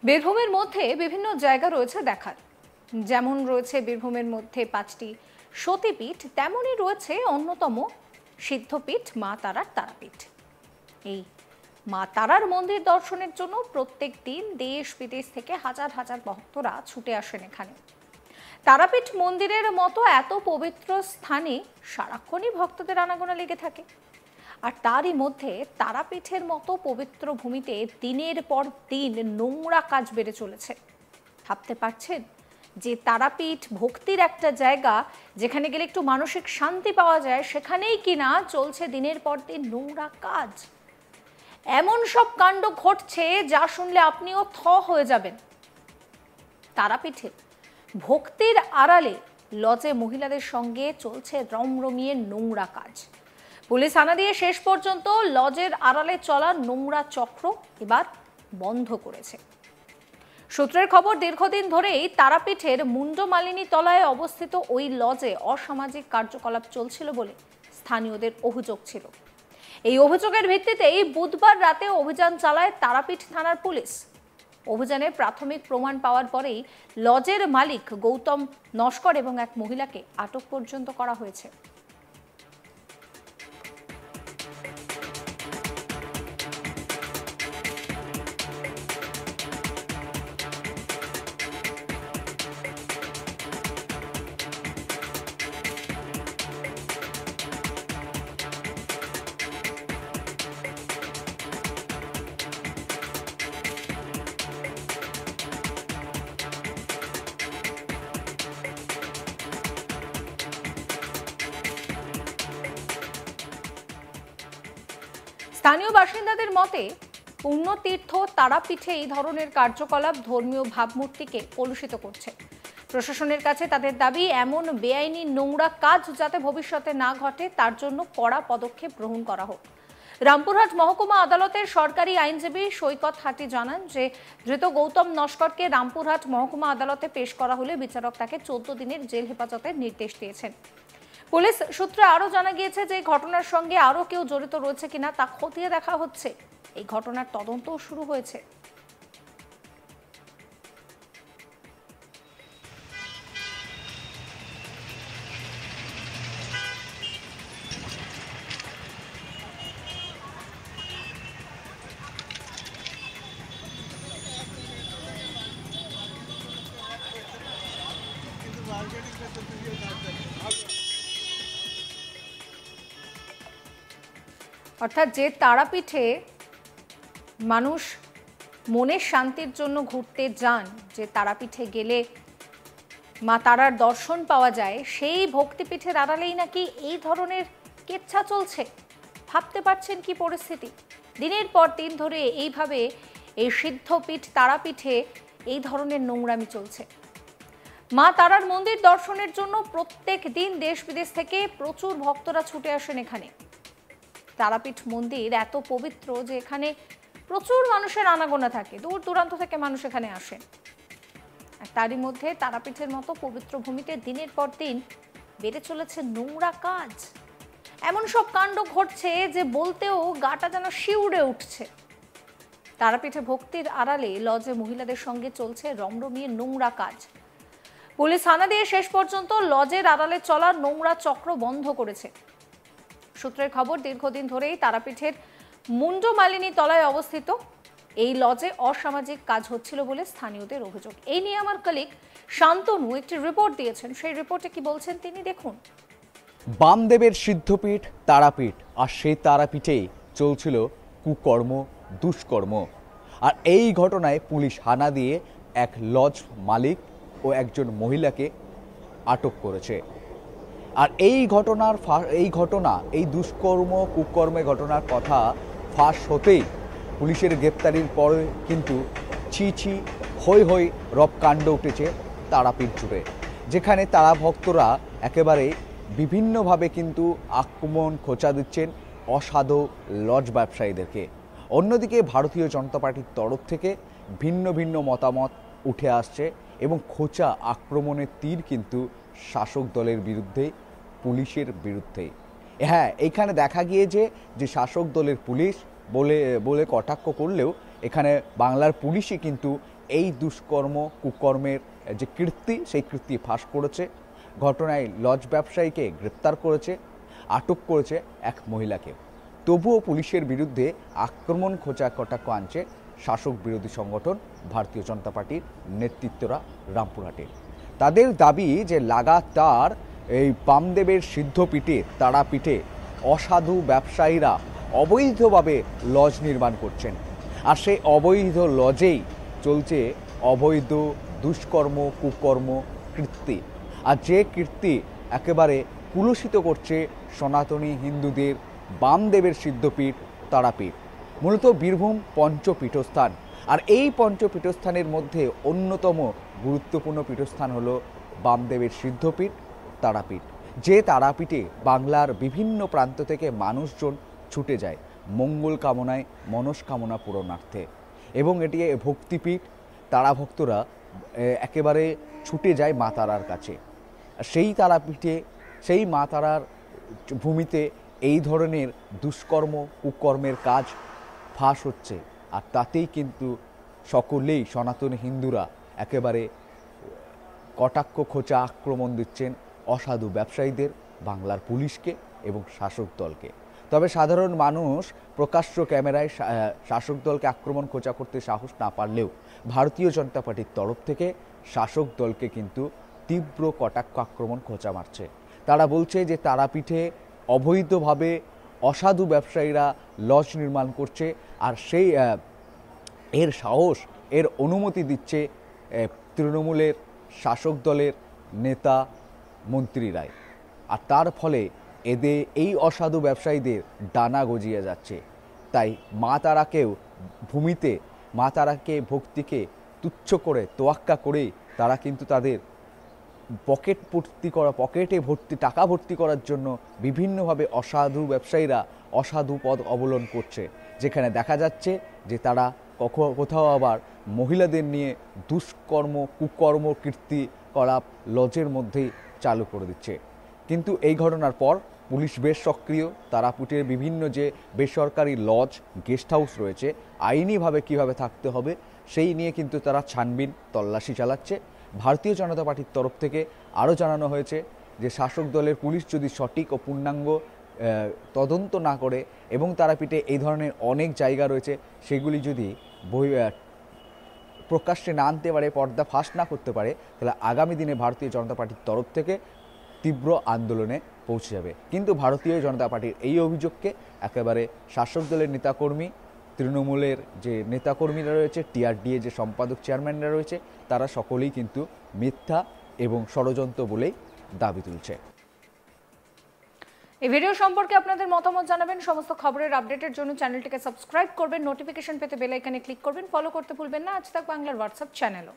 বীরভূমের মধ্যে বিভিন্ন জায়গা রয়েছে দেখার। যেমন রয়েছে বীরভূমের মধ্যে 5টি সতীপীঠ, তেমনই রয়েছে অন্যতম সিদ্ধপীঠ মা তারার তারাপীঠ। এই মা তারার মন্দির দর্শনের জন্য প্রত্যেক দিন দেশ বিদেশ থেকে হাজার হাজার ভক্তরা ছুটে আসেন এখানে। তারাপীঠ মন্দিরের মতো এত পবিত্র স্থানে সারাক্ষণই ভক্তদের আনাগোনা লেগে থাকে। আর তারই মধ্যে তারাপীঠের মতো পবিত্র ভূমিতে দিনের পর দিন নোংরা কাজ বেড়ে চলেছে। ভাবতে পারছেন যে তারাপীঠ ভক্তির একটা জায়গা, যেখানে গেলে একটু মানসিক শান্তি পাওয়া যায়, সেখানেই কিনা চলছে দিনের পর দিন নোংরা কাজ। এমন সব কাণ্ড ঘটছে যা শুনলে আপনিও থ হয়ে যাবেন। তারাপীঠে ভক্তির আড়ালে লজে মহিলাদের সঙ্গে চলছে রমরমিয়ে নোংরা কাজ। পুলিশ আনা দিয়ে শেষ পর্যন্ত লজের আড়ালে চলা নোংরা চক্র এবার বন্ধ করেছে। সূত্রের খবর, দীর্ঘদিন ধরেই তারাপীঠের মুন্ডমালিনী তলায় অবস্থিত ওই লজে অসামাজিক কার্যকলাপ চলছিল বলে স্থানীয়দের অভিযোগ ছিল। এই অভিযোগের ভিত্তিতেই বুধবার রাতে অভিযান চালায় তারাপীঠ থানার পুলিশ। অভিযানে প্রাথমিক প্রমাণ পাওয়ার পরেই লজের মালিক গৌতম নস্কর এবং এক মহিলাকে আটক পর্যন্ত করা হয়েছে। স্থানীয় বাসিন্দাদের মতে, পুণ্যতীর্থ তারাপীঠে এই ধরনের কার্যকলাপ ধর্মীয় ভাবমূর্তিকে কলুষিত করছে। প্রশাসনের কাছে তাদের দাবি, এমন বেআইনি নোংরা কাজ যাতে ভবিষ্যতে না ঘটে তার জন্য কড়া পদক্ষেপ গ্রহণ করা হোক। রামপুরহাট মহকুমা আদালতের সরকারি আইনজীবী সৈকত হাটি জানান যে ধৃত গৌতম নস্করকে রামপুরহাট মহকুমা আদালতে পেশ করা হলে বিচারক তাকে 14 দিনের জেল হেফাজতের নির্দেশ দিয়েছেন। পুলিশ সূত্রে আরো জানা গিয়েছে যে ঘটনার সঙ্গে আরো কেউ জড়িত রয়েছে কিনা তা খতিয়ে দেখা হচ্ছে। এই ঘটনার তদন্তও শুরু হয়েছে। অর্থাৎ যে তারাপীঠে মানুষ মনের শান্তির জন্য ঘুরতে যান, যে তারাপীঠে গেলে মা তারার দর্শন পাওয়া যায়, সেই ভক্তিপীঠের আড়ালেই নাকি এই ধরনের কেচ্ছা চলছে। ভাবতে পারছেন কি পরিস্থিতি? দিনের পর দিন ধরে এইভাবে এই সিদ্ধপীঠ তারাপীঠে এই ধরনের নোংরামি চলছে। মা তারার মন্দির দর্শনের জন্য প্রত্যেক দিন দেশ বিদেশ থেকে প্রচুর ভক্তরা ছুটে আসেন এখানে। তারাপীঠ মন্দির এত পবিত্র যে এখানে প্রচুর মানুষের আনাগোনা থাকে, দূর দূরান্ত থেকে মানুষ এখানে আসেন। আর তারই মধ্যে তারাপীঠের মতো পবিত্র ভূমিতে দিনের পর দিন বেড়ে চলেছে নোংরা কাজ। এমন সব কাণ্ড ঘটছে যে বলতেও গাটা যেন শিউরে উঠছে। তারাপীঠে ভক্তির আড়ালে লজে মহিলাদের সঙ্গে চলছে রমরমিয়ে নোংরা কাজ। পুলিশ আনা দিয়ে শেষ পর্যন্ত লজের আড়ালে চলা নোংরা চক্র বন্ধ করেছে। সূত্রের খবর, দীর্ঘদিন ধরেই তারাপীঠের মুন্ডমালিনী তলায় অবস্থিত এই লজে অসামাজিক কাজ হচ্ছিল বলে স্থানীয়দের অভিযোগ। এই নিয়ে আমার কলিগ শান্তনু একটি রিপোর্ট দিয়েছেন। সেই রিপোর্টে কি বলছেন তিনি দেখুন। বামদেবের সিদ্ধপীঠ তারাপীঠ, আর সেই তারাপীঠেই চলছিল কুকর্ম, দুষ্কর্ম। আর এই ঘটনায় পুলিশ হানা দিয়ে এক লজ মালিক ও একজন মহিলাকে আটক করেছে। আর এই দুষ্কর্ম কুকর্মের ঘটনার কথা ফাঁস হতেই পুলিশের গ্রেপ্তারির পরে কিন্তু ছি হই হই রব কাণ্ড উঠেছে তারাপীঠ জুড়ে, যেখানে তারা ভক্তরা একেবারে বিভিন্নভাবে কিন্তু আক্রমণ খোঁচা দিচ্ছেন অসাধু লজ ব্যবসায়ীদেরকে। অন্যদিকে ভারতীয় জনতা পার্টির তরফ থেকে ভিন্ন ভিন্ন মতামত উঠে আসছে এবং খোঁচা আক্রমণের তীর কিন্তু শাসক দলের বিরুদ্ধে, পুলিশের বিরুদ্ধে। হ্যাঁ, এখানে দেখা গিয়েছে যে শাসক দলের পুলিশ বলে কটাক্ষ করলেও এখানে বাংলার পুলিশই কিন্তু এই দুষ্কর্ম কুকর্মের যে কীর্তি সেই কীর্তি ফাঁস করেছে। ঘটনায় লজ ব্যবসায়ীকে গ্রেপ্তার করেছে, আটক করেছে এক মহিলাকে। তবুও পুলিশের বিরুদ্ধে আক্রমণ খোঁচা কটাক্ষ আনছে শাসক বিরোধী সংগঠন ভারতীয় জনতা পার্টির নেতৃত্বরা রামপুরহাটে। তাদের দাবি যে লাগাতার এই বামদেবের সিদ্ধপীঠে তারাপীঠে অসাধু ব্যবসায়ীরা অবৈধভাবে লজ নির্মাণ করছেন, আর সেই অবৈধ লজেই চলছে অবৈধ দুষ্কর্ম কুকর্ম কীর্তি। আর যে কীর্তি একেবারে কুলুষিত করছে সনাতনী হিন্দুদের বামদেবের সিদ্ধপীঠ তারাপীঠ, মূলত বীরভূম পঞ্চপীঠস্থান। আর এই পঞ্চপীঠস্থানের মধ্যে অন্যতম গুরুত্বপূর্ণ পীঠস্থান হলো বামদেবের সিদ্ধপীঠ তারাপীঠ, যে তারাপীঠে বাংলার বিভিন্ন প্রান্ত থেকে মানুষজন ছুটে যায় মঙ্গল কামনায়, মনস্কামনা পূরণার্থে। এবং এটি ভক্তিপীঠ, তারা ভক্তরা একেবারে ছুটে যায় মা তারার কাছে। সেই তারাপীঠে, সেই মা তারার ভূমিতে এই ধরনের দুষ্কর্ম কুকর্মের কাজ ফাঁস হচ্ছে। আর তাতেই কিন্তু সকলেই সনাতনী হিন্দুরা একেবারে কটাক্ষ খোঁচা আক্রমণ দিচ্ছেন অসাধু ব্যবসায়ীদের, বাংলার পুলিশকে এবং শাসক দলকে। তবে সাধারণ মানুষ প্রকাশ্য ক্যামেরায় শাসক দলকে আক্রমণ খোঁচা করতে সাহস না পারলেও ভারতীয় জনতা পার্টির তরফ থেকে শাসক দলকে কিন্তু তীব্র কটাক্ষ আক্রমণ খোঁচা মারছে। তারা বলছে যে তারাপীঠে অবৈধভাবে অসাধু ব্যবসায়ীরা লজ নির্মাণ করছে, আর সেই এর সাহস, এর অনুমতি দিচ্ছে তৃণমূলের শাসক দলের নেতা মন্ত্রীরাই। আর তার ফলে এদের এই অসাধু ব্যবসায়ীদের ডানা গজিয়ে যাচ্ছে। তাই মা তারাকেও ভূমিতে, মা তারাকে ভক্তিকে তুচ্ছ করে তোয়াক্কা করেই তারা কিন্তু তাদের পকেটে টাকা ভর্তি করার জন্য বিভিন্নভাবে অসাধু ব্যবসায়ীরা অসাধু পথ অবলম্বন করছে, যেখানে দেখা যাচ্ছে যে তারা কোথাও আবার মহিলাদের নিয়ে দুষ্কর্ম কুকর্ম কীর্তিকলাপ লজের মধ্যেই চালু করে দিচ্ছে। কিন্তু এই ঘটনার পর পুলিশ বেশ সক্রিয়। তারাপীঠের বিভিন্ন যে বেসরকারি লজ গেস্ট হাউস রয়েছে, আইনিভাবে কিভাবে থাকতে হবে সেই নিয়ে কিন্তু তারা ছানবিন তল্লাশি চালাচ্ছে। ভারতীয় জনতা পার্টির তরফ থেকে আরও জানানো হয়েছে যে শাসক দলের পুলিশ যদি সঠিক ও পূর্ণাঙ্গ তদন্ত না করে এবং তারাপীঠে এই ধরনের অনেক জায়গা রয়েছে সেগুলি যদি প্রকাশ্যে না আনতে পারে, পর্দা ফাঁস না করতে পারে, তাহলে আগামী দিনে ভারতীয় জনতা পার্টির তরফ থেকে তীব্র আন্দোলনে পৌঁছে যাবে। কিন্তু ভারতীয় জনতা পার্টির এই অভিযোগকে একেবারে শাসক দলের নেতাকর্মী, তৃণমূলের যে নেতাকর্মীরা রয়েছে, টিআরডিএ যে সম্পাদক চেয়ারম্যানরা রয়েছে, তারা সকলেই কিন্তু মিথ্যা এবং ষড়যন্ত্র বলেই দাবি তুলছে। এই ভিডিও সম্পর্কে আপনাদের মতামত জানাবেন। সমস্ত খবরের আপডেটের জন্য চ্যানেলটিকে সাবস্ক্রাইব করবেন, নোটিফিকেশন পেতে বেল আইকনে ক্লিক করবেন, ফলো করতে ভুলবেন না আজ তাক বাংলার হোয়াটসঅ্যাপ চ্যানেলও।